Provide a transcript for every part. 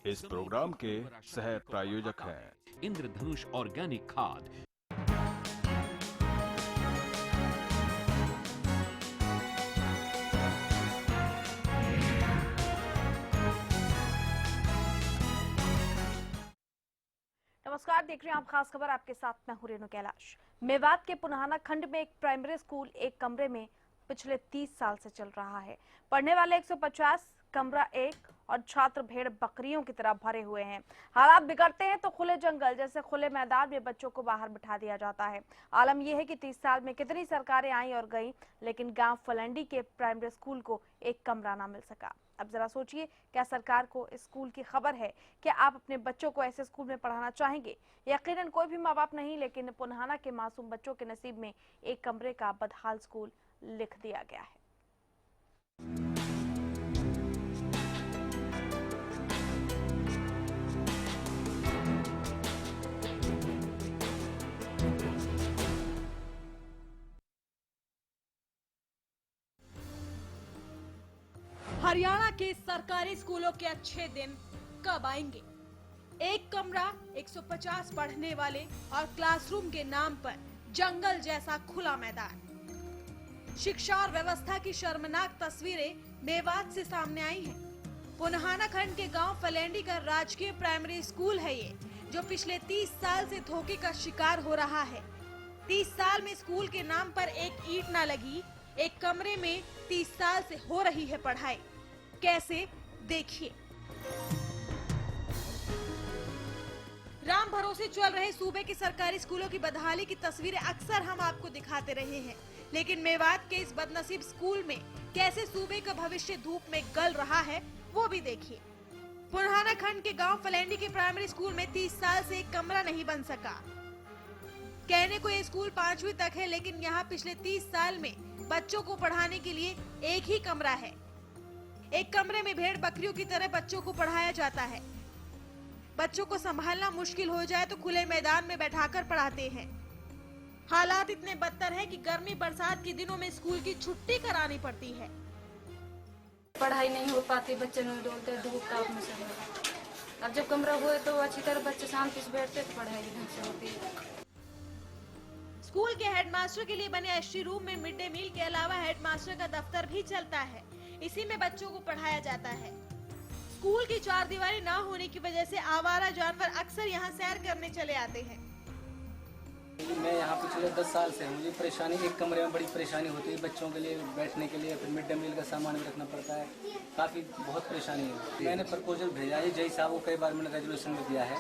इस प्रोग्राम के सह प्रायोजक हैं इंद्रधनुष ऑर्गेनिक खाद। नमस्कार, देख रहे हैं आप खास खबर। आपके साथ मैं हूं रेणु कैलाश। मेवात के पुनाहाना खंड में एक प्राइमरी स्कूल एक कमरे में पिछले 30 साल से चल रहा है। पढ़ने वाले 150, कमरा एक और छात्र भेड़ बकरियों की तरह भरे हुए हैं। हालात बिगड़ते हैं तो खुले जंगल जैसे खुले मैदान में बच्चों को बाहर बिठा दिया जाता है। आलम यह है कि 30 साल में कितनी सरकारें आई और गई, लेकिन गांव फलंडी के प्राइमरी स्कूल को एक कमरा ना मिल सका। अब जरा सोचिए, क्या सरकार को इस स्कूल की खबर है? क्या आप अपने बच्चों को ऐसे स्कूल में पढ़ाना चाहेंगे? यकीनन कोई भी माँ बाप नहीं, लेकिन पुनाहाना के मासूम बच्चों के नसीब में एक कमरे का बदहाल स्कूल लिख दिया गया है। हरियाणा के सरकारी स्कूलों के अच्छे दिन कब आएंगे? एक कमरा, 150 पढ़ने वाले और क्लासरूम के नाम पर जंगल जैसा खुला मैदान। शिक्षा और व्यवस्था की शर्मनाक तस्वीरें मेवात से सामने आई हैं। पुनाहाना खंड के गांव फलेंडी का राजकीय प्राइमरी स्कूल है ये, जो पिछले 30 साल से धोखे का शिकार हो रहा है। 30 साल में स्कूल के नाम पर एक ईंट न लगी। एक कमरे में 30 साल से हो रही है पढ़ाई। कैसे, देखिए। राम भरोसे चल रहे सूबे के सरकारी स्कूलों की बदहाली की तस्वीरें अक्सर हम आपको दिखाते रहे हैं, लेकिन मेवात के इस बदनसीब स्कूल में कैसे सूबे का भविष्य धूप में गल रहा है, वो भी देखिए। पुनाहाना खंड के गांव फलेंडी के प्राइमरी स्कूल में 30 साल से एक कमरा नहीं बन सका। कहने को ये स्कूल 5वीं तक है, लेकिन यहाँ पिछले 30 साल में बच्चों को पढ़ाने के लिए एक ही कमरा है। एक कमरे में भेड़ बकरियों की तरह बच्चों को पढ़ाया जाता है। बच्चों को संभालना मुश्किल हो जाए तो खुले मैदान में बैठाकर पढ़ाते हैं। हालात इतने बदतर है कि गर्मी बरसात के दिनों में स्कूल की छुट्टी करानी पड़ती है। पढ़ाई नहीं हो पाती, बच्चे नहीं डोलते, धूप ताप में सब। अब जब कमरा हुए तो अच्छी तरह बच्चे शांति से बैठते तो पढ़ाई ढंग से होती है। स्कूल के हेडमास्टर के लिए बने एसटी रूम में मिड डे मील के अलावा हेडमास्टर का दफ्तर भी चलता है। इसी में बच्चों को पढ़ाया जाता है। स्कूल की चारदीवारी न होने की वजह से आवारा जानवर अक्सर यहाँ सैर करने चले आते हैं। मैं यहाँ पिछले 10 साल से मुझे परेशानी, एक कमरे में बड़ी परेशानी होती है बच्चों के लिए बैठने के लिए, फिर मिड डे मील का सामान भी रखना पड़ता है, काफ़ी बहुत परेशानी है। मैंने प्रपोजल भेजा है जय साहब को, कई बार मैंने रेजोल्यूशन में दिया है,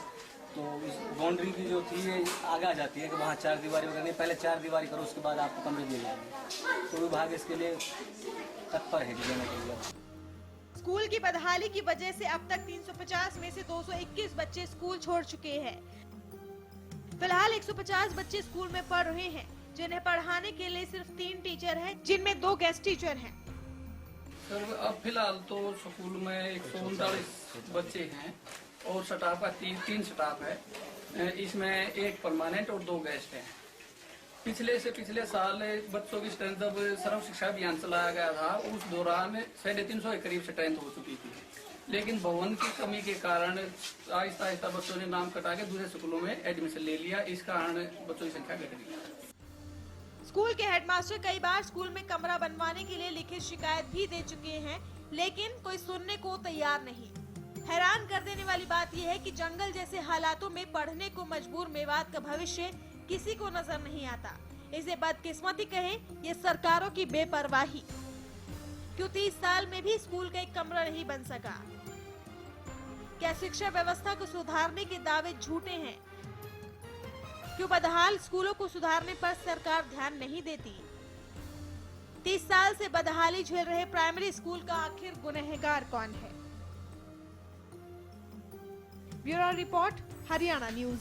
तो इस बाउंड्री की जो थी ये आगे आ जाती है कि वहाँ चारदीवारी वगैरह नहीं, पहले चारदीवारी करो उसके बाद आपको कमरे दिए जाएंगे। तो विभाग इसके लिए तत्पर है देने के लिए। स्कूल की बदहाली की वजह से अब तक 350 में से 221 बच्चे स्कूल छोड़ चुके हैं। फिलहाल 150 बच्चे स्कूल में पढ़ रहे हैं, जिन्हें पढ़ाने के लिए सिर्फ 3 टीचर हैं, जिनमें 2 गेस्ट टीचर हैं। सर अब फिलहाल तो स्कूल में 139 बच्चे हैं और स्टाफ का 3 स्टाफ है। इसमें 1 परमानेंट और 2 गेस्ट हैं। पिछले साल बच्चों की स्ट्रेंथ जब सर्व शिक्षा अभियान चलाया गया था, उस दौरान 350 के करीब स्ट्रेंथ हो चुकी थी, लेकिन भवन की कमी के कारण आहिस्ता आहिस्ता बच्चों ने नाम कटा के दूसरे स्कूलों में एडमिशन ले लिया। इस कारण बच्चों की संख्या घट गई। स्कूल के हेडमास्टर कई बार स्कूल में कमरा बनवाने के लिए लिखित शिकायत भी दे चुके हैं, लेकिन कोई सुनने को तैयार नहीं। हैरान कर देने वाली बात यह है कि जंगल जैसे हालातों में पढ़ने को मजबूर मेवात का भविष्य किसी को नजर नहीं आता। इसे बदकिस्मती कहें, ये सरकारों की बेपरवाही। क्यों 30 साल में भी स्कूल का एक कमरा नहीं बन सका? क्या शिक्षा व्यवस्था को सुधारने के दावे झूठे हैं? क्यों बदहाल स्कूलों को सुधारने पर सरकार ध्यान नहीं देती? 30 साल से बदहाली झेल रहे प्राइमरी स्कूल का आखिर गुनहगार कौन है? Bureau report, Haryana news.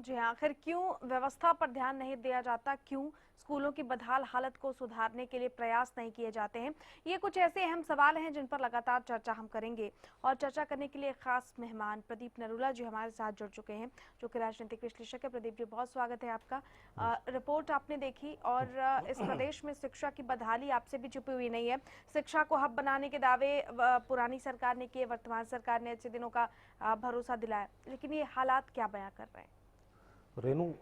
जी हाँ, आखिर क्यों व्यवस्था पर ध्यान नहीं दिया जाता, क्यों स्कूलों की बदहाल हालत को सुधारने के लिए प्रयास नहीं किए जाते हैं, ये कुछ ऐसे अहम सवाल हैं जिन पर लगातार चर्चा हम करेंगे। और चर्चा करने के लिए खास मेहमान प्रदीप नरूला जी हमारे साथ जुड़ चुके हैं, जो कि राजनीतिक विश्लेषक है। प्रदीप जी, बहुत स्वागत है आपका। रिपोर्ट आपने देखी और इस प्रदेश में शिक्षा की बदहाली आपसे भी छुपी हुई नहीं है। शिक्षा को हब बनाने के दावे पुरानी सरकार ने किए, वर्तमान सरकार ने अच्छे दिनों का भरोसा दिलाया, लेकिन ये हालात क्या बयां कर रहे हैं? रेनू,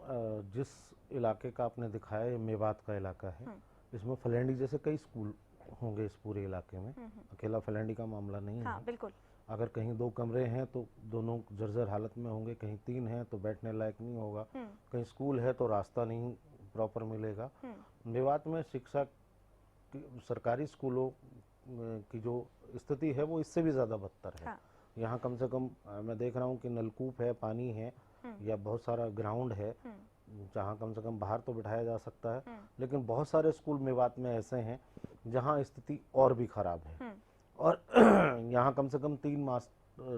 जिस इलाके का आपने दिखाया ये मेवात का इलाका है। इसमें फलेंडी जैसे कई स्कूल होंगे इस पूरे इलाके में। अकेला फलेंडी का मामला नहीं हाँ, है। बिल्कुल। अगर कहीं 2 कमरे हैं तो दोनों जर्जर हालत में होंगे, कहीं 3 हैं तो बैठने लायक नहीं होगा, कहीं स्कूल है तो रास्ता नहीं प्रॉपर मिलेगा। मेवात में शिक्षा सरकारी स्कूलों की जो स्थिति है वो इससे भी ज़्यादा बदतर है। हाँ। यहाँ कम से कम मैं देख रहा हूँ कि नलकूप है, पानी है, या बहुत सारा ग्राउंड है जहाँ कम से कम बाहर तो बिठाया जा सकता है। लेकिन बहुत सारे स्कूल मेवात में ऐसे हैं जहाँ स्थिति और भी खराब है। और यहाँ कम से कम 3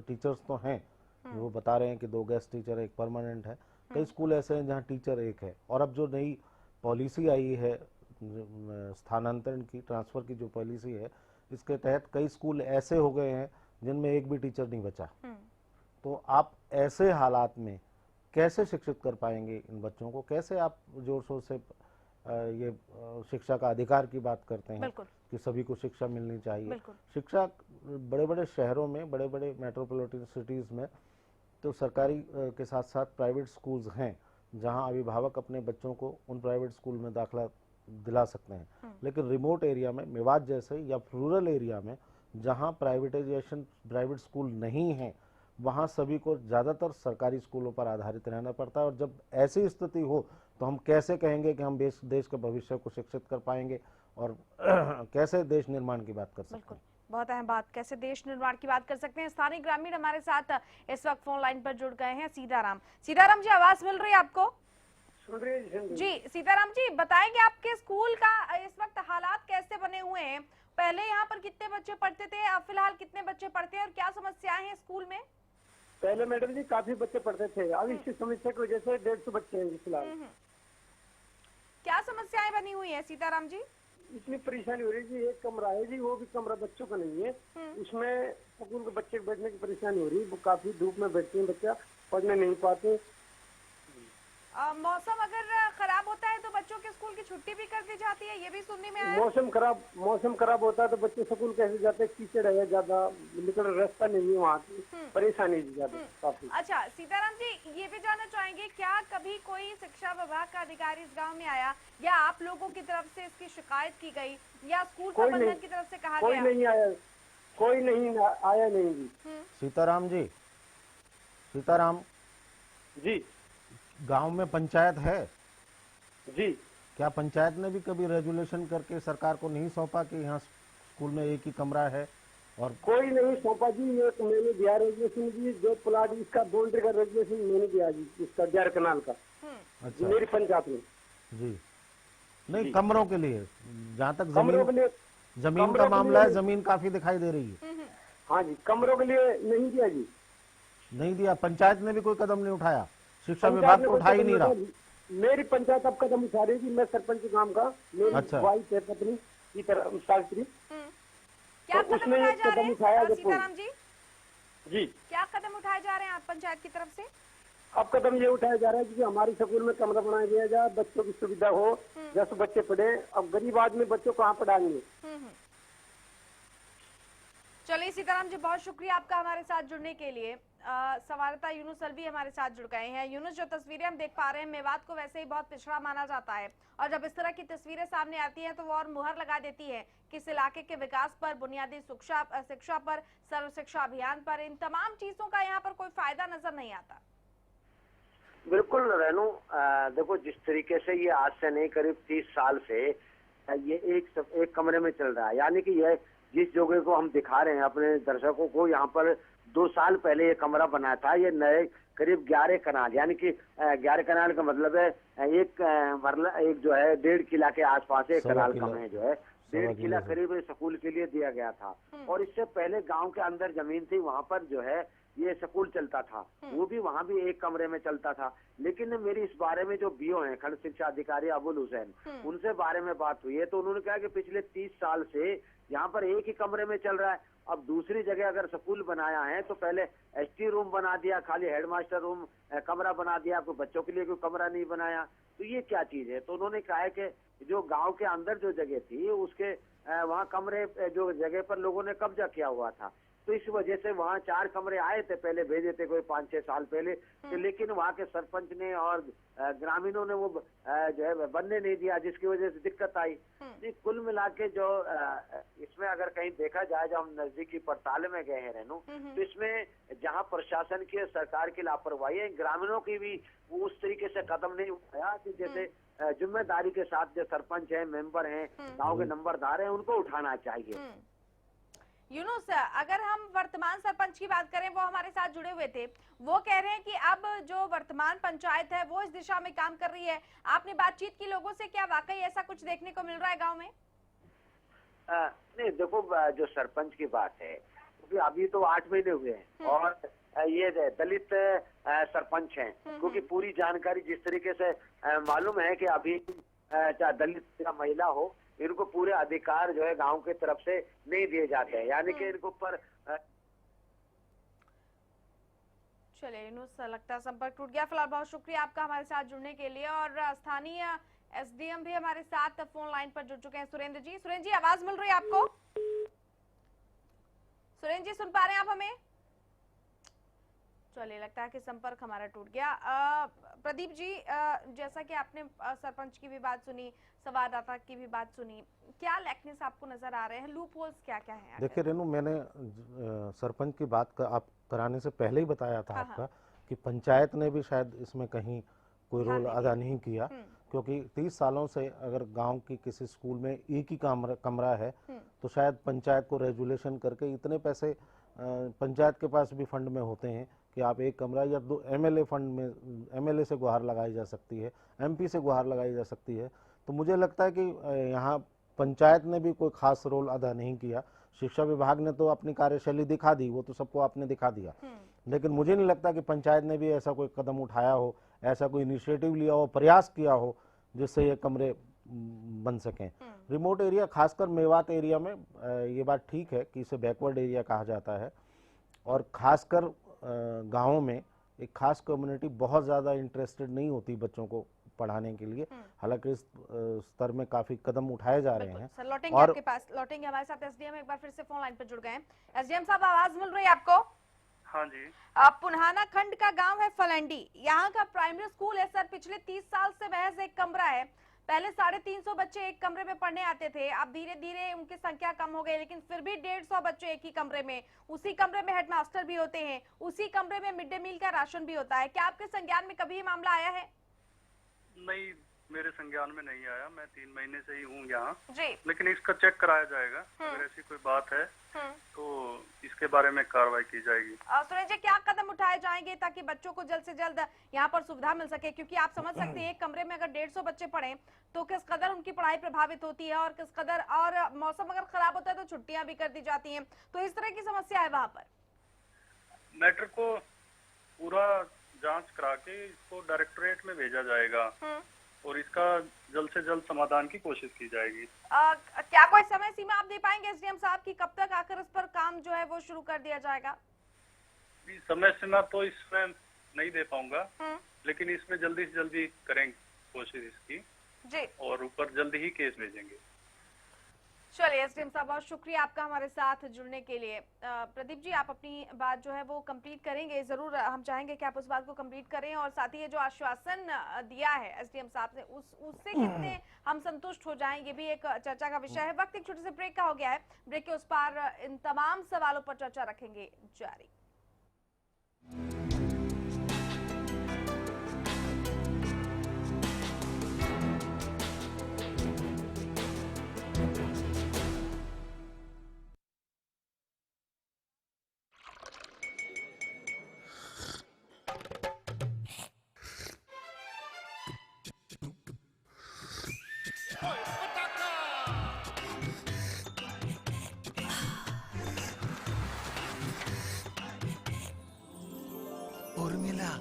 टीचर्स तो हैं। वो बता रहे हैं कि 2 गेस्ट टीचर, 1 परमानेंट है। कई स्कूल ऐसे हैं जहाँ टीचर 1 है। और अब जो नई पॉलिसी आई है स्थानांतरण की, ट्रांसफर की जो पॉलिसी है, इसके तहत कई स्कूल ऐसे हो गए हैं जिनमें 1 भी टीचर नहीं बचा। तो आप ऐसे हालात में कैसे शिक्षित कर पाएंगे इन बच्चों को? कैसे आप जोर शोर से ये शिक्षा का अधिकार की बात करते हैं कि सभी को शिक्षा मिलनी चाहिए? शिक्षा बड़े बड़े शहरों में, बड़े बड़े मेट्रोपॉलिटन सिटीज में तो सरकारी के साथ साथ प्राइवेट स्कूल्स हैं जहां अभिभावक अपने बच्चों को उन प्राइवेट स्कूल में दाखिला दिला सकते हैं। लेकिन रिमोट एरिया में, मेवात जैसे या रूरल एरिया में जहां प्राइवेट स्कूल नहीं है, वहाँ सभी को ज़्यादातर सरकारी स्कूलों पर आधारित रहना पड़ता है। और जब ऐसी स्थिति हो तो हम कैसे कहेंगे कि हम देश के भविष्य को शिक्षित कर पाएंगे और कैसे देश निर्माण की बात कर सकते हैं? बहुत अहम बात, कैसे देश निर्माण की बात कर सकते हैं। स्थानीय ग्रामीण हमारे साथ इस वक्त फोन लाइन पर जुड़ गए हैं। सीताराम जी, आवाज मिल रही है आपको? सुन रही है जी। सीताराम जी, बताएंगे आपके स्कूल का इस वक्त हालात कैसे बने हुए हैं? पहले यहाँ पर कितने बच्चे पढ़ते थे, अब फिलहाल कितने बच्चे पढ़ते हैं और क्या समस्याएं हैं स्कूल में? पहले मैडम जी काफी बच्चे पढ़ते थे, अब इस समस्या की वजह से 150 बच्चे हैं फिलहाल। क्या समस्याएं बनी हुई है सीताराम जी? इतनी परेशानी हो रही है जी, 1 कमरा है जी, वो भी कमरा बच्चों का नहीं है। उसमें स्कूल के बच्चे बैठने की परेशानी हो रही है। वो काफी धूप में बैठते हैं, बच्चा पढ़ने नहीं पाते। मौसम अगर खराब होता है तो बच्चों के स्कूल की छुट्टी भी कर दी जाती है, ये भी सुनने में आया। मौसम खराब होता है तो बच्चे स्कूल कैसे जाते हैं? कीचड़ है ज्यादा, निकल रास्ता नहीं है, वहाँ की परेशानी ज्यादा काफी। अच्छा सीताराम जी, ये भी जानना चाहेंगे, क्या कभी कोई शिक्षा विभाग का अधिकारी इस गांव में आया या आप लोगों की तरफ से इसकी शिकायत की गई या स्कूल प्रबंधन की तरफ से कहा गया? कोई नहीं आया, कोई नहीं आया नहीं जी। सीताराम जी, गांव में पंचायत है जी। क्या पंचायत ने भी कभी रेजुलेशन करके सरकार को नहीं सौंपा कि यहाँ स्कूल में 1 ही कमरा है? और कोई नहीं सौंपा जी। मैंने दिया रेजुलेशन जी, जो प्लाट इसका बाउंड्री का रेजुलेशन मैंने दिया जी, इसका 11 कनाल का। अच्छा, मेरी पंचायत में जी। नहीं, कमरों के लिए, जहाँ तक कमरों के लिए जमीन का मामला है, जमीन काफी दिखाई दे रही है। हाँ जी, कमरों के लिए नहीं दिया जी। नहीं दिया? पंचायत ने भी कोई कदम नहीं उठाया? शिक्षा विभाग तो उठा ही नहीं रहा। मेरी पंचायत अब कदम उठा रही थी। मैं सरपंच गांव का, मेरी अच्छा। वाइफ है, पत्नी की तरह सावित्री। क्या तो कदम उठाए जा रहे हैं सीताराम जी? जी, क्या कदम उठाए जा रहे हैं आप पंचायत की तरफ से? अब कदम ये उठाया जा रहा है कि हमारे स्कूल में कमरा बनाया दिया जाए, बच्चों की सुविधा हो, 10 बच्चे पढ़े। अब गरीब आदमी बच्चों कहाँ पढ़ाएंगे? चलिए सीताराम जी, बहुत शुक्रिया आपका हमारे साथ जुड़ने के लिए। संवाददाता यूनुस अलवी हमारे साथ जुड़ गए हैं। यूनुस, जो तस्वीरें हम देख पा रहे हैं, मेवात को वैसे ही बहुत पिछड़ा माना जाता है और जब इस तरह की तस्वीरें सामने आती हैं तो वो और मुहर लगा देती है कि इस इलाके के विकास पर, बुनियादी शिक्षा पर, सर्व शिक्षा अभियान पर, इन तमाम चीजों का यहाँ पर कोई फायदा नजर नहीं आता। बिल्कुल रेनू, देखो जिस तरीके से ये आज से नहीं करीब 30 साल से ये एक कमरे में चल रहा है, यानी कि यह जिस जगह को हम दिखा रहे हैं अपने दर्शकों को, यहाँ पर 2 साल पहले ये कमरा बना था। ये नए करीब 11 कनाल, यानी कि 11 कनाल का मतलब है एक जो है 1.5 किला के आसपास एक कनाल का में जो है 1.5 किला करीब स्कूल के लिए दिया गया था। और इससे पहले गांव के अंदर जमीन थी, वहां पर जो है ये स्कूल चलता था, वो भी वहाँ भी एक कमरे में चलता था। लेकिन मेरी इस बारे में जो बीओ हैं, खंड शिक्षा अधिकारी अबुल हुसैन, उनसे बारे में बात हुई है तो उन्होंने कहा कि पिछले 30 साल से यहाँ पर एक ही कमरे में चल रहा है। अब दूसरी जगह अगर स्कूल बनाया है तो पहले एसटी रूम बना दिया, खाली हेडमास्टर रूम कमरा बना दिया, कोई बच्चों के लिए कोई कमरा नहीं बनाया, तो ये क्या चीज है। तो उन्होंने कहा है कि जो गांव के अंदर जो जगह थी उसके वहाँ कमरे जो जगह पर लोगों ने कब्जा किया हुआ था, तो इस वजह से वहाँ 4 कमरे आए थे, पहले भेजे थे कोई 5-6 साल पहले, तो लेकिन वहाँ के सरपंच ने और ग्रामीणों ने वो जो है बनने नहीं दिया, जिसकी वजह से दिक्कत आई। कुल मिला के जो इसमें अगर कहीं देखा जाए, जो हम नजदीकी पड़ताल में गए हैं रेनू, तो इसमें जहाँ प्रशासन की सरकार की लापरवाही है, ग्रामीणों की भी उस तरीके से कदम नहीं उठाया कि जैसे जिम्मेदारी के साथ जो सरपंच है, मेंबर हैं, गाँव के नंबरदार हैं, उनको उठाना चाहिए। यूनुस, अगर हम वर्तमान सरपंच की बात करें, वो हमारे साथ जुड़े हुए थे, वो कह रहे हैं कि अब जो वर्तमान पंचायत है वो इस दिशा में काम कर रही है। आपने बातचीत की लोगों से, क्या वाकई ऐसा कुछ देखने को मिल रहा है गांव में? नहीं, देखो जो सरपंच की बात है, क्योंकि अभी तो 8 महीने हुए हैं और ये दलित सरपंच हैं, क्योंकि पूरी जानकारी जिस तरीके से मालूम है कि अभी चाहे दलित या महिला हो, इनको पूरे अधिकार जो है गांव की तरफ से नहीं दिए जाते हैं, यानी कि इनको ऊपर। चलिए यूनुस, लगता है संपर्क टूट गया। फिलहाल बहुत शुक्रिया आपका हमारे साथ जुड़ने के लिए। और स्थानीय एसडीएम भी हमारे साथ फोन लाइन पर जुड़ चुके हैं, सुरेंद्र जी। सुरेंद्र जी, आवाज मिल रही है आपको? सुरेंद्र जी, सुन पा रहे हैं आप हमें? चलिए, लगता है कि संपर्क हमारा टूट गया। प्रदीप जी, जैसा कि आपने सरपंच की भी बात सुनी, संवाददाता की भी बात सुनी, क्या लैकनेस आपको नजर आ रहे हैं, लूप होल्स क्या क्या हैं? देखिए रेनू, मैंने सरपंच की बात आप कराने से पहले ही बताया था आपका कि पंचायत ने भी शायद इसमें कहीं कोई रोल अदा नहीं किया, क्योंकि 30 सालों से अगर गांव की किसी स्कूल में एक ही कमरा है तो शायद पंचायत को रेजुलेशन करके इतने पैसे पंचायत के पास भी फंड में होते हैं कि आप एक कमरा या 2 एमएलए फंड में, एमएलए से गुहार लगाई जा सकती है, एमपी से गुहार लगाई जा सकती है। तो मुझे लगता है कि यहाँ पंचायत ने भी कोई खास रोल अदा नहीं किया। शिक्षा विभाग ने तो अपनी कार्यशैली दिखा दी, वो तो सबको आपने दिखा दिया, लेकिन मुझे नहीं लगता कि पंचायत ने भी ऐसा कोई कदम उठाया हो, ऐसा कोई इनिशिएटिव लिया हो, प्रयास किया हो जिससे ये कमरे बन सकें। रिमोट एरिया, खासकर मेवात एरिया में ये बात ठीक है कि इसे बैकवर्ड एरिया कहा जाता है, और खासकर गाँवों में एक खास कम्युनिटी बहुत ज़्यादा इंटरेस्टेड नहीं होती बच्चों को पढ़ाने के लिए। हालांकि इस स्तर में काफी कदम उठाए जा रहे हैं। सर, लौटेंगे आपके पास, लौटेंगे। हमारे साथ एसडीएम एक बार फिर से फोन लाइन पर जुड़ गए हैं। एसडीएम साहब, आवाज मिल रही है आपको? हाँ जी। पुन्हाना खंड का गांव है फलंडी, यहाँ का प्राइमरी स्कूल है सर। पिछले 30 साल से महज एक कमरा है। पहले 350 बच्चे एक कमरे में पढ़ने आते थे, अब धीरे धीरे उनकी संख्या कम हो गई, लेकिन फिर भी 150 बच्चे एक ही कमरे में। उसी कमरे में हेडमास्टर भी होते हैं, उसी कमरे में मिड डे मील का राशन भी होता है। क्या आपके संज्ञान में कभी ये मामला आया है? नहीं, मेरे संज्ञान में नहीं आया। मैं 3 महीने से ही हूँ यहाँ, जी, लेकिन इसका चेक कराया जाएगा। अगर ऐसी कोई बात है तो इसके बारे में कार्रवाई की जाएगी। सुरेश जी, क्या कदम उठाए जाएंगे ताकि बच्चों को जल्द से जल्द यहाँ पर सुविधा मिल सके? क्योंकि आप समझ सकते हैं, एक कमरे में अगर 150 बच्चे पढ़े तो किस कदर उनकी पढ़ाई प्रभावित होती है, और किस कदर, और मौसम अगर खराब होता है तो छुट्टियां भी कर दी जाती हैं। तो इस तरह की समस्या है वहाँ पर। मैटर को पूरा जांच करा के इसको डायरेक्टोरेट में भेजा जाएगा और इसका जल्द से जल्द समाधान की कोशिश की जाएगी। क्या कोई समय सीमा आप दे पाएंगे एसडीएम साहब की, कब तक आकर इस पर काम जो है वो शुरू कर दिया जाएगा? समय सीमा तो इसमें नहीं दे पाऊंगा, लेकिन इसमें जल्दी से जल्दी करेंगे कोशिश इसकी जी, और ऊपर जल्दी ही केस भेजेंगे। चलिए एसडीएम साहब, बहुत शुक्रिया आपका हमारे साथ जुड़ने के लिए। प्रदीप जी, आप अपनी बात जो है वो कंप्लीट करेंगे जरूर। हम चाहेंगे कि आप उस बात को कंप्लीट करें, और साथ ही ये जो आश्वासन दिया है एसडीएम साहब ने, उससे कितने हम संतुष्ट हो जाएं, ये भी एक चर्चा का विषय है। वक्त एक छोटे से ब्रेक का हो गया है, ब्रेक के उस पार इन तमाम सवालों पर चर्चा रखेंगे जारी।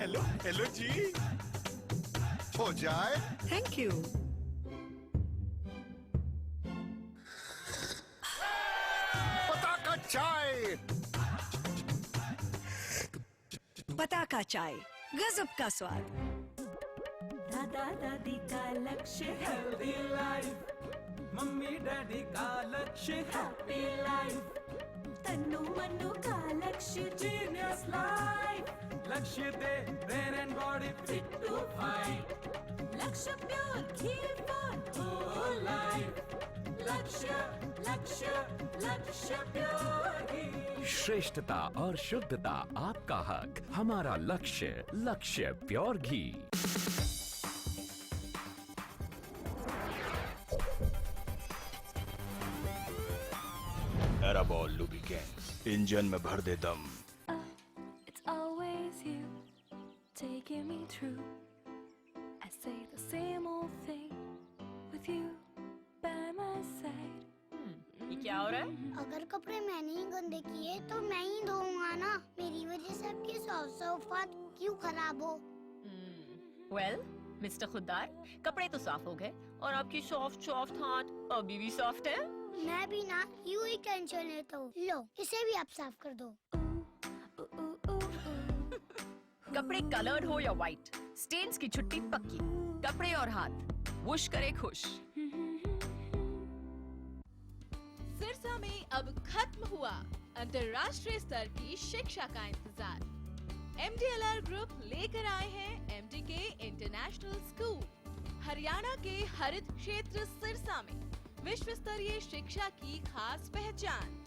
हेलो हेलो जी, हो जाए। Thank you. पताका चाय। पताका चाय, गजब का स्वाद। दादा दादी का लक्ष्य हेल्दी लाइफ, मम्मी डैडी का लक्ष्य हैप्पी लाइफ, तन्नू मन्नू का लक्ष्य genius life, Lakshya the brain and body fit to fight, Lakshya pure ghee for whole life, Lakshya Lakshya लक्ष्य प्योर घी। श्रेष्ठता और शुद्धता आपका हक, हमारा लक्ष्य, लक्ष्य प्योर घी। एराबॉल लुब्रिकेंट्स, इंजन में भर दे दम। It's always you taking me through. I say the same old thing with you by my side. ये क्या हो रहा है? अगर कपड़े मैंने ही गंदे किए तो मैं ही धोऊंगा ना। मेरी वजह से आपके सोफात क्यों खराब हो? Well, मिस्टर खुद्दार, कपड़े तो साफ हो गए और आपकी सॉफ्ट हाथ अभी भी सॉफ्ट है। मैं भी ना यूं ही टेंशन लेता हूँ। लो, इसे भी आप साफ कर दो। कपड़े कलर्ड हो या व्हाइट, स्टेन्स की छुट्टी पक्की। कपड़े और हाथ वुश करे खुश। सिरसा में अब खत्म हुआ अंतर्राष्ट्रीय स्तर की शिक्षा का इंतजार। MDLR ग्रुप लेकर आए हैं MDK इंटरनेशनल स्कूल। हरियाणा के हरित क्षेत्र सिरसा में विश्व स्तरीय शिक्षा की खास पहचान।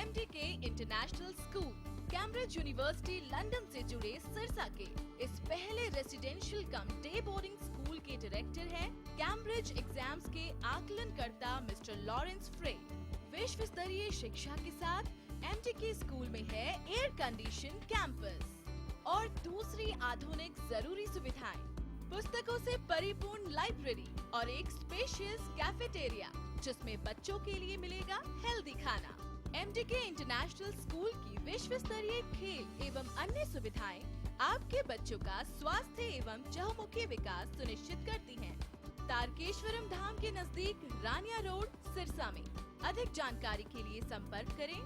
MDK international school Cambridge university London से जुड़े सिरसा के इस पहले रेसिडेंशियल कम डे बोर्डिंग स्कूल के डायरेक्टर हैं कैम्ब्रिज एग्जाम्स के आकलनकर्ता मिस्टर लॉरेंस फ्रे। विश्व स्तरीय शिक्षा के साथ MDK स्कूल में है एयर कंडीशन कैंपस और दूसरी आधुनिक जरूरी सुविधाएं, पुस्तकों से परिपूर्ण लाइब्रेरी और एक स्पेशियस कैफेटेरिया जिसमें बच्चों के लिए मिलेगा हेल्दी खाना। MDK इंटरनेशनल स्कूल की विश्व स्तरीय खेल एवं अन्य सुविधाएं आपके बच्चों का स्वास्थ्य एवं चहुमुखी विकास सुनिश्चित करती हैं। तारकेश्वरम धाम के नजदीक रानिया रोड सिरसा में। अधिक जानकारी के लिए संपर्क करें।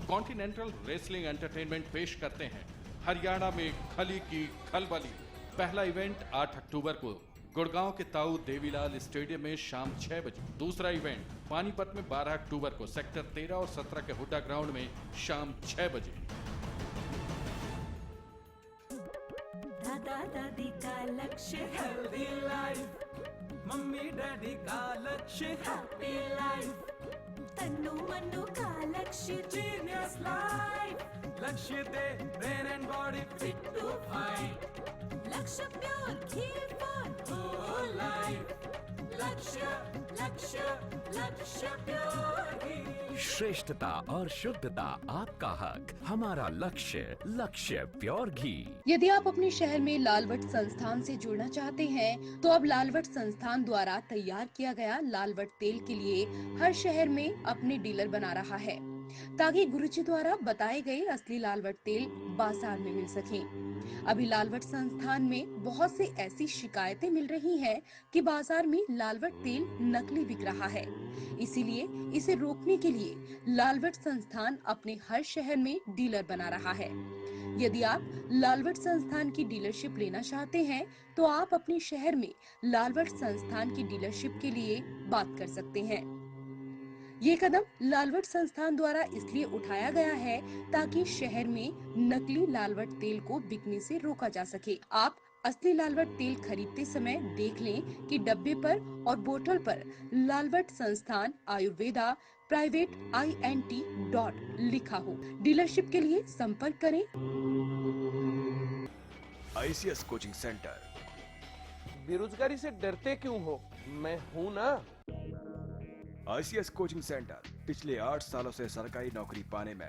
कॉन्टिनेंटल रेसलिंग एंटरटेनमेंट पेश करते हैं हरियाणा में खली की खलबली। पहला इवेंट 8 अक्टूबर को गुड़गांव के ताऊ देवीलाल स्टेडियम में शाम 6 बजे। दूसरा इवेंट पानीपत में 12 अक्टूबर को सेक्टर 13 और 17 के हुड्डा ग्राउंड में शाम 6 बजे। दादा दादी का लक्ष्य हेल्दी लाइफ, मम्मी डैडी का लक्ष्य हैप्पी लाइफ, तन्नू मन्नू का लक्ष्य genius life, Lakshya the brain and body fit to fight, Lakshya pure ghee for whole life, Lakshya Lakshya लक्ष्य प्योर घी। श्रेष्ठता और शुद्धता आपका हक, हमारा लक्ष्य, लक्ष्य प्योर घी। यदि आप अपने शहर में लालवट संस्थान से जुड़ना चाहते हैं तो अब लालवट संस्थान द्वारा तैयार किया गया लालवट तेल के लिए हर शहर में अपने डीलर बना रहा है ताकि गुरुजी द्वारा बताए गए असली लालवट तेल बाजार में मिल सके। अभी लालवट संस्थान में बहुत से ऐसी शिकायतें मिल रही हैं कि बाजार में लालवट तेल नकली बिक रहा है। इसीलिए इसे रोकने के लिए लालवट संस्थान अपने हर शहर में डीलर बना रहा है। यदि आप लालवट संस्थान की डीलरशिप लेना चाहते हैं तो आप अपने शहर में लालवट संस्थान की डीलरशिप के लिए बात कर सकते हैं। ये कदम लालवट संस्थान द्वारा इसलिए उठाया गया है ताकि शहर में नकली लालवट तेल को बिकने से रोका जा सके। आप असली लालवट तेल खरीदते समय देख लें कि डब्बे पर और बोतल पर लालवट संस्थान आयुर्वेदा प्राइवेट INT लिखा हो। डीलरशिप के लिए संपर्क करें। ICS coaching centre. बेरोजगारी से डरते क्यों हो? मैं हूँ ना। ICS कोचिंग सेंटर पिछले 8 सालों से सरकारी नौकरी पाने में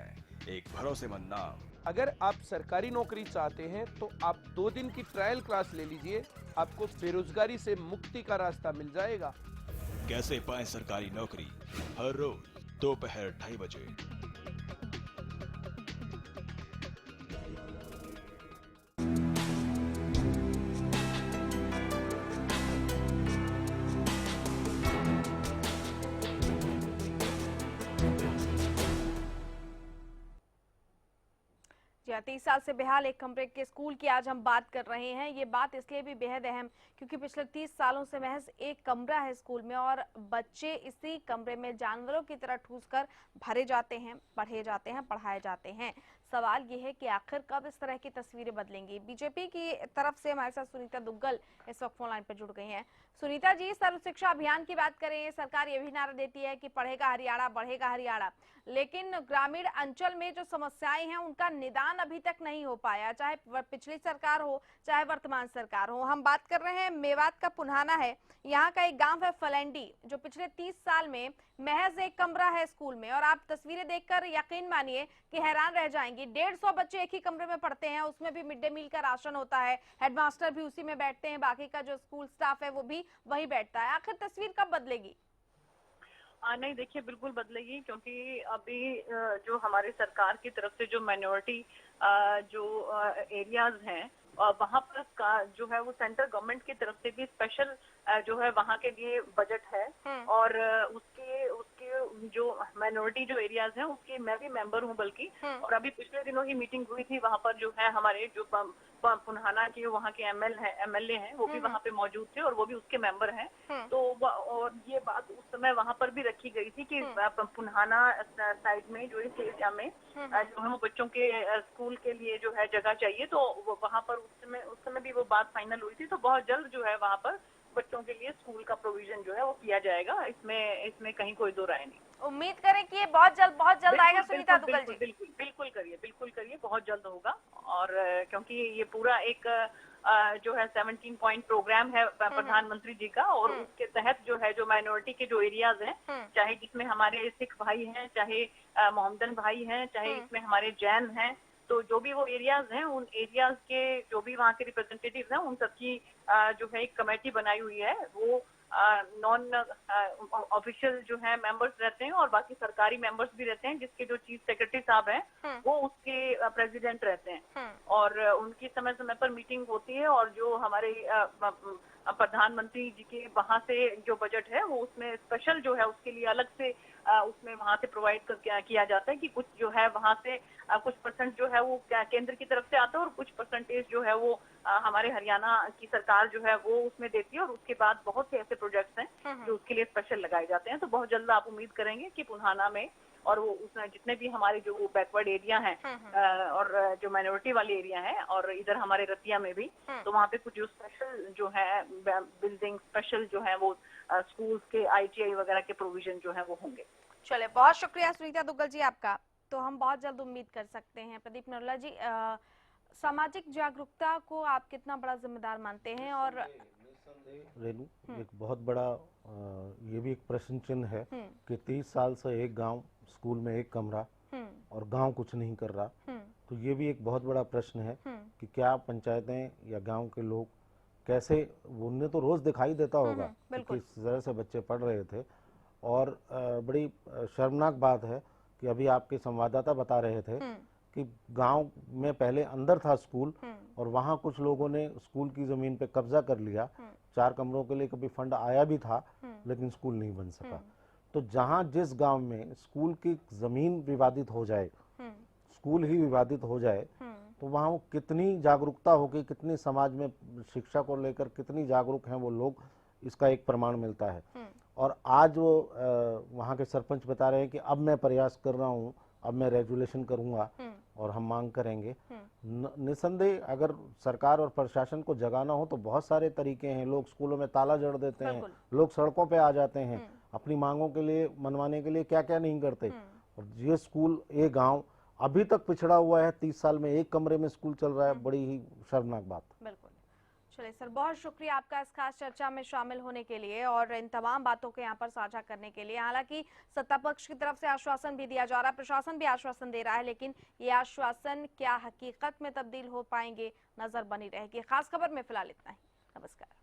एक भरोसेमंद नाम। अगर आप सरकारी नौकरी चाहते हैं तो आप 2 दिन की ट्रायल क्लास ले लीजिए, आपको बेरोजगारी से मुक्ति का रास्ता मिल जाएगा। कैसे पाएं सरकारी नौकरी, हर रोज दोपहर 2:30 बजे। जी 30 साल से बेहाल एक कमरे के स्कूल की आज हम बात कर रहे हैं। ये बात इसलिए भी बेहद अहम क्योंकि पिछले 30 सालों से महज एक कमरा है स्कूल में और बच्चे इसी कमरे में जानवरों की तरह ठूसकर भरे जाते हैं, पढ़े जाते हैं, पढ़ाए जाते हैं। सवाल ये है कि आखिर कब इस तरह की तस्वीरें बदलेंगी। बीजेपी की तरफ से हमारे साथ सुनीता दुग्गल इस वक्त फोन लाइन पर जुड़ गई हैं। सुनीता जी, सर्व शिक्षा अभियान की बात करें, सरकार ये भी नारा देती है कि पढ़ेगा हरियाणा, बढ़ेगा हरियाणा, लेकिन ग्रामीण अंचल में जो समस्याएं हैं उनका निदान अभी तक नहीं हो पाया, चाहे पिछली सरकार हो चाहे वर्तमान सरकार हो। हम बात कर रहे हैं मेवात का पुन्हाना है, यहाँ का एक गांव है फलेंडी, जो पिछले 30 साल में महज एक कमरा है स्कूल में और आप तस्वीरें देखकर यकीन मानिए कि हैरान रह जाएंगी। 150 बच्चे एक ही कमरे में पढ़ते हैं, उसमें भी मिड डे मील का राशन होता है, हेडमास्टर भी उसी में बैठते हैं, बाकी का जो स्कूल स्टाफ है वो भी वही बैठता है। आखिर तस्वीर कब बदलेगी? नहीं, देखिए बिल्कुल बदलेगी, क्योंकि अभी जो हमारी सरकार की तरफ से जो माइनॉरिटी जो एरियाज हैं वहाँ पर का जो है वो सेंट्रल गवर्नमेंट की तरफ से भी स्पेशल जो है वहाँ के लिए बजट है और उसके जो माइनॉरिटी जो एरियाज हैं उसके मैं भी मेंबर हूँ बल्कि, और अभी पिछले दिनों ही मीटिंग हुई थी वहाँ पर जो है हमारे जो पुन्हाना के वहाँ के एमएलए हैं वो भी वहाँ पे मौजूद थे और वो भी उसके मेंबर हैं। तो और ये बात उस समय वहाँ पर भी रखी गई थी कि पुन्हाना साइड में जो इस एरिया में जो है बच्चों के स्कूल के लिए जो है जगह चाहिए, तो वहाँ पर उस समय भी वो बात फाइनल हुई थी। तो बहुत जल्द जो है वहाँ पर बच्चों के लिए स्कूल का प्रोविजन जो है वो किया जाएगा, इसमें कहीं कोई दो राय नहीं। उम्मीद करें कि ये बहुत जल्द आएगा। सुनीता दुग्गल जी, बिल्कुल करिए, बहुत जल्द होगा। और क्योंकि ये पूरा एक जो है 17 पॉइंट प्रोग्राम है प्रधानमंत्री जी का, और उसके तहत जो है जो माइनॉरिटी के जो एरियाज हैं, चाहे जिसमें हमारे सिख भाई हैं, चाहे मोहम्मदन भाई हैं, चाहे इसमें हमारे जैन हैं, तो जो भी वो एरियाज हैं उन एरियाज के जो भी वहाँ के रिप्रेजेंटेटिव्स हैं उन सबकी जो है एक कमेटी बनाई हुई है। वो नॉन ऑफिशियल जो है मेंबर्स रहते हैं और बाकी सरकारी मेंबर्स भी रहते हैं, जिसके जो चीफ सेक्रेटरी साहब हैं वो उसके प्रेसिडेंट रहते हैं और उनकी समय समय पर मीटिंग होती है। और जो हमारे प्रधानमंत्री जी के वहाँ से जो बजट है वो उसमें स्पेशल जो है उसके लिए अलग से उसमें वहाँ से प्रोवाइड किया जाता है कि कुछ जो है वहाँ से कुछ परसेंट जो है वो केंद्र की तरफ से आता है और कुछ परसेंटेज जो है वो हमारे हरियाणा की सरकार जो है वो उसमें देती है। और उसके बाद बहुत से ऐसे प्रोजेक्ट्स हैं जो उसके लिए स्पेशल लगाए जाते हैं। तो बहुत जल्द आप उम्मीद करेंगे कि पुन्हाना में और वो उसमें जितने भी हमारे जो बैकवर्ड एरिया हैं और जो माइनॉरिटी वाले एरिया हैं और इधर हमारे रतिया में भी, तो वहाँ पे कुछ जो स्पेशल जो है बिल्डिंग स्पेशल जो है वो स्कूल्स के ITI वगैरह के प्रोविजन जो है वो होंगे। चले, बहुत शुक्रिया सुनीता दुग्गल जी आपका। तो हम बहुत जल्द उम्मीद कर सकते हैं। प्रदीप नरोला जी, सामाजिक जागरूकता को आप कितना बड़ा जिम्मेदार मानते हैं? और रेनू, एक बहुत बड़ा ये भी एक प्रश्न चिन्ह है कि 30 साल से एक गांव स्कूल में एक कमरा और गांव कुछ नहीं कर रहा, तो ये भी एक बहुत बड़ा प्रश्न है कि क्या पंचायतें या गांव के लोग कैसे, उन्हें तो रोज दिखाई देता होगा कि किस तरह से बच्चे पढ़ रहे थे। और बड़ी शर्मनाक बात है कि अभी आपके संवाददाता बता रहे थे कि गांव में पहले अंदर था स्कूल और वहां कुछ लोगों ने स्कूल की जमीन पे कब्जा कर लिया। 4 कमरों के लिए कभी फंड आया भी था लेकिन स्कूल नहीं बन सका। तो जहां जिस गांव में स्कूल की जमीन विवादित हो जाए, स्कूल ही विवादित हो जाए, तो वहां कितनी जागरूकता होगी, कितनी समाज में शिक्षा को लेकर कितनी जागरूक हैं वो लोग, इसका एक प्रमाण मिलता है। और आज वो वहाँ के सरपंच बता रहे हैं कि अब मैं प्रयास कर रहा हूँ, अब मैं रेजुलेशन करूंगा और हम मांग करेंगे। निसंदेह अगर सरकार और प्रशासन को जगाना हो तो बहुत सारे तरीके हैं। लोग स्कूलों में ताला जड़ देते हैं, लोग सड़कों पे आ जाते हैं, अपनी मांगों के लिए मनवाने के लिए क्या क्या नहीं करते। और ये स्कूल, ये गांव अभी तक पिछड़ा हुआ है। 30 साल में एक कमरे में स्कूल चल रहा है, बड़ी ही शर्मनाक बात। बिल्कुल। चलिए सर, बहुत शुक्रिया आपका इस खास चर्चा में शामिल होने के लिए और इन तमाम बातों को यहाँ पर साझा करने के लिए। हालांकि सत्ता पक्ष की तरफ से आश्वासन भी दिया जा रहा है, प्रशासन भी आश्वासन दे रहा है, लेकिन ये आश्वासन क्या हकीकत में तब्दील हो पाएंगे, नजर बनी रहेगी। खास खबर में फिलहाल इतना ही। नमस्कार।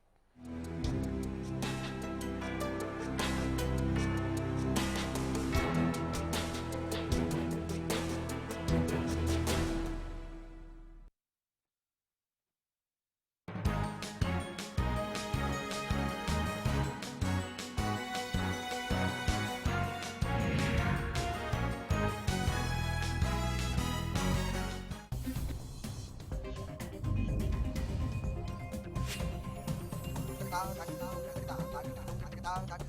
da da da da da da da da da